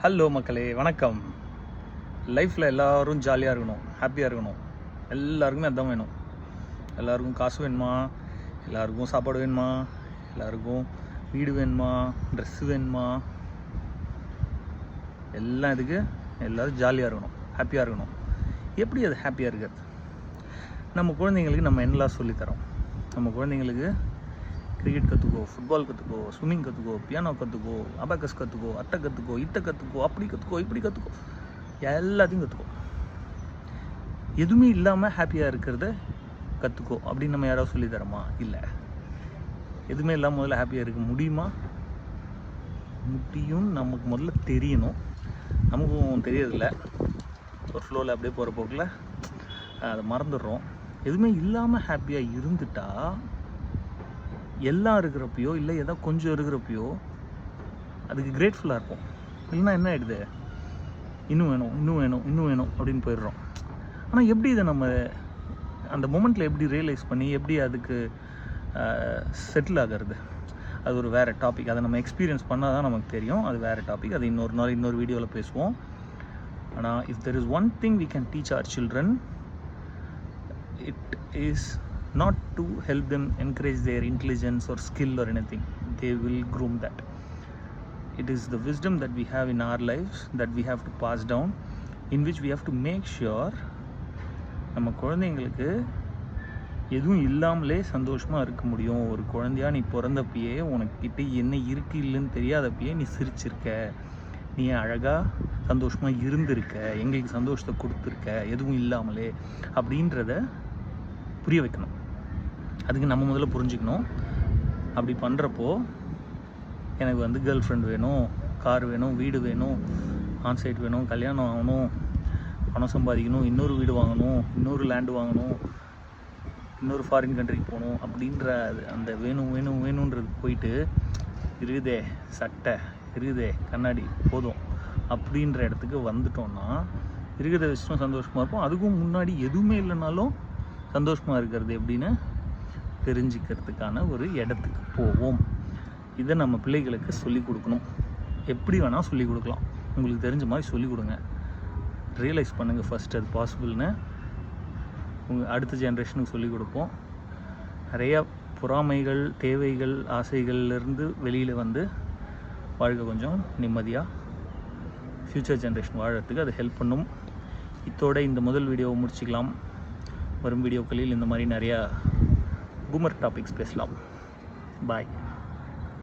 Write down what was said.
Hello மக்களே, வணக்கம். லைஃப்பில் எல்லோரும் ஜாலியாக இருக்கணும், ஹாப்பியாக இருக்கணும். எல்லாருக்குமே அதுதான் வேணும். எல்லாருக்கும் காசு வேணுமா, எல்லாருக்கும் சாப்பாடு வேணுமா, எல்லாருக்கும் வீடு வேணுமா, ட்ரெஸ்ஸு வேணுமா, எல்லாம் இதுக்கு எல்லோரும் ஜாலியாக இருக்கணும், ஹாப்பியாக இருக்கணும். எப்படி அது ஹாப்பியாக இருக்கிறது? நம்ம குழந்தைங்களுக்கு நம்ம என்னெல்லாம் சொல்லித்தரோம்? நம்ம குழந்தைங்களுக்கு கிரிக்கெட் கற்றுக்கோ, ஃபுட்பால் கற்றுக்கோ, ஸ்விம்மிங் கற்றுக்கோ, பியானோ கற்றுக்கோ, அபாக்கஸ் கற்றுக்கோ, அத்தை கற்றுக்கோ, இத்தை கற்றுக்கோ, அப்படி கற்றுக்கோ, இப்படி கற்றுக்கோ, எல்லாத்தையும் கற்றுக்கோ. எதுவுமே இல்லாமல் ஹாப்பியாக இருக்கிறத கற்றுக்கோ அப்படின்னு நம்ம யாராவது சொல்லித்தரோமா? இல்லை. எதுவுமே இல்லாமல் முதல்ல ஹாப்பியாக இருக்க முடியுமா? முடியும். நமக்கு முதல்ல தெரியணும். நமக்கும் தெரியறதில்ல. ஒரு ஃப்ளோவில் அப்படியே போகிற போக்கில் அதை மறந்துடுறோம். எதுவுமே இல்லாமல் ஹாப்பியாக இருந்துட்டா எல்லாம் இருக்கிறப்பையோ இல்லை ஏதோ கொஞ்சம் இருக்கிறப்பையோ அதுக்கு கிரேட்ஃபுல்லாக இருப்போம். இல்லைன்னா என்ன ஆகிடுது? இன்னும் வேணும், இன்னும் வேணும், இன்னும் வேணும் அப்படின்னு போயிடுறோம். ஆனால் எப்படி இதை நம்ம அந்த மொமெண்ட்டில் எப்படி ரியலைஸ் பண்ணி எப்படி அதுக்கு செட்டில் ஆகிறது? அது ஒரு வேறு டாபிக். அதை நம்ம எக்ஸ்பீரியன்ஸ் பண்ணால் தான் நமக்கு தெரியும். அது வேறு டாபிக். அது இன்னொரு நாள் இன்னொரு வீடியோவில் பேசுவோம். ஆனால் if there is one thing we can teach our children, it is not to help them encourage their intelligence or skill or anything. They will groom that. It is the wisdom that we have in our lives that we have to pass down, in which we have to make sure நம்ம குழந்தைங்களுக்கு எதுவும் இல்லாமலே சந்தோஷமாக இருக்க முடியும். ஒரு குழந்தையா நீ பிறந்தப்பயே உனக்கிட்ட என்ன இருக்கு இல்லைன்னு தெரியாதப்பயே நீ சிரிச்சிருக்க, நீ அழகாக சந்தோஷமாக இருந்திருக்க, எங்களுக்கு சந்தோஷத்தை கொடுத்துருக்க எதுவும் இல்லாமலே அப்படின்றத புரிய வைக்கணும். அதுக்கு நம்ம முதல்ல புரிஞ்சுக்கணும். அப்படி பண்ணுறப்போ எனக்கு கேர்ள் ஃப்ரெண்ட் வேணும், கார் வேணும், வீடு வேணும், ஆன்சைட் வேணும், கல்யாணம் ஆகணும், பணம் சம்பாதிக்கணும், இன்னொரு வீடு வாங்கணும், இன்னொரு லேண்டு வாங்கணும், இன்னொரு ஃபாரின் கண்ட்ரிக்கு போகணும் அப்படின்ற அந்த வேணும் வேணும் வேணுன்றது போயிட்டு இருக்குதே சட்டை, இருக்குதே கண்ணாடி போதும் அப்படின்ற இடத்துக்கு வந்துட்டோம்னா இருக்கிறத வச்சும் சந்தோஷமாக இருப்போம். அதுக்கும் முன்னாடி எதுவுமே இல்லைனாலும் சந்தோஷமாக இருக்கிறது எப்படின்னு தெரிஞ்சுக்கிறதுக்கான ஒரு இடத்துக்கு போவோம். இதை நம்ம பிள்ளைகளுக்கு சொல்லிக் கொடுக்கணும். எப்படி வேணால் சொல்லிக் கொடுக்கலாம். உங்களுக்கு தெரிஞ்ச மாதிரி சொல்லிக் கொடுங்க. ரியலைஸ் பண்ணுங்கள் ஃபஸ்ட் அது பாசிபிள்னு. உங்கள் அடுத்த ஜென்ரேஷனுக்கு சொல்லிக் கொடுப்போம். நிறையா பொறாமைகள், தேவைகள், ஆசைகள்லேருந்து வெளியில் வந்து வாழ்க்கை கொஞ்சம் நிம்மதியாக ஃப்யூச்சர் ஜென்ரேஷன் வாழறதுக்கு அது ஹெல்ப் பண்ணும். இதோட இந்த முதல் வீடியோவை முடிச்சுக்கலாம். வரும் வீடியோக்களில் இந்த மாதிரி நிறையா பூமர் டாபிக்ஸ் பேசலாம். பாய்.